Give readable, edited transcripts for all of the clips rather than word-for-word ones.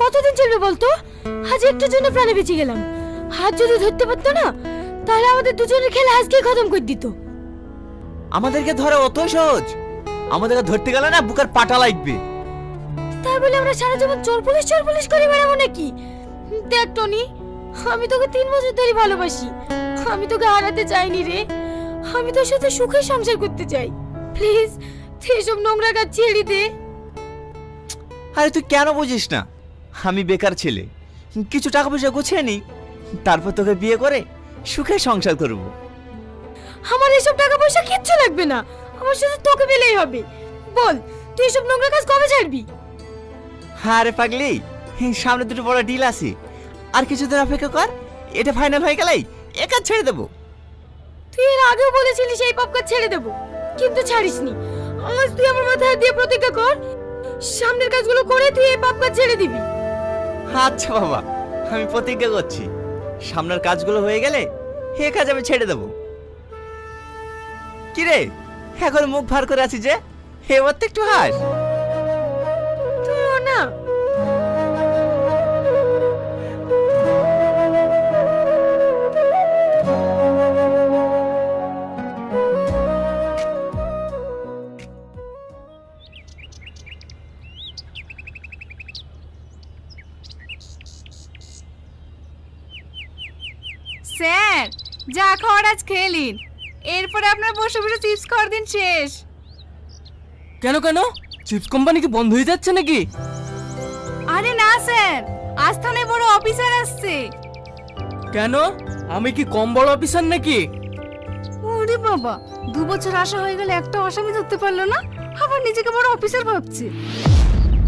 কতদিন চলবে বলতো? আজ একটুর জন্য প্রাণে বেঁচে গেলাম। হাত যদি ধরতে পারতো না, তাহলে আমাদের দুজনের খেলা আজকেই খতম করে দিত। আমাদেরকে ধরা অতই সহজ? আমাদেরকে ধরতে গেলে না বুকের পাটা লাগবে। তাই বলে আমরা সারা জীবন চোর পুলিশ করে বেড়াবো নাকি? দেখ টনি, আমি তোকে 3 বছর ধরে ভালোবাসি। আমি তোকে হারাতে চাইনি রে। আমি তোর সাথে সুখে সংসার করতে চাই। প্লিজ তুই এসব নোংরা কাজ ছেড়ে দে। আরে তুই কেন বুঝিস না? আমি বেকার ছেলে, কিছু টাকা পয়সা গুছিয়ে নি, তারপর তোকে বিয়ে করে সুখে সংসার করব। আমার এসব টাকা পয়সা কিচ্ছু লাগবে না, আমার সাথে তোকে পেলেই হবে। বল তুই এসব নোংরা কাজ কবে ছাড়বি? আরে পাগলি, সামনে দুটো বড় ডিল আছে, আর কিছুদিন অপেক্ষা কর, এটা ফাইনাল হয়ে গেলেই একা ছেড়ে দেবো। তুই এর আগেও বলেছিলিস এই পাপ কাজ ছেড়ে দেব, কিন্তু ছাড়িসনি। আজ তুই আমার মাথায় হাত দিয়ে প্রতিজ্ঞা কর, সামনের কাজগুলো করে তুই এই পাপ কাজ ছেড়ে দিবি। আচ্ছা বাবা, আমি প্রতিজ্ঞা করছি, সামনের কাজগুলো হয়ে গেলে এ কাজ আমি ছেড়ে দেবো। কিরে, এখন মুখ ভার করে আছিস যে? এবার তো একটু হাস। তুইও না। স্যার, যা খাওয়ার আজ খেয়ে নিন, এরপরে আপনার বসে বসে চিপস খাওয়ার দিন শেষ। কেন কেন, চিপস কোম্পানি কি বন্ধ হয়ে যাচ্ছে নাকি? আরে না স্যার, আজ থানায় বড় অফিসার আসছে। কেন, আমি কি কম বড় অফিসার নাকি? ওরে বাবা, 2 বছর আশা হয়ে গেল, একটা আসামি ধরতে পারলো না, আবার নিজেকে বড় অফিসার ভাবছে।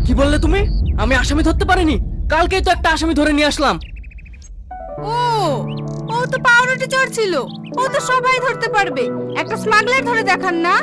কি বললে তুমি? আমি আসামি ধরতে পারিনি, কালকেই তো একটা আসামি ধরে নিয়ে আসলাম। ও ও তো পাউরুটি চোর ছিল, ও তো সবাই ধরতে পারবে, একটা স্মাগলার ধরে দেখান না।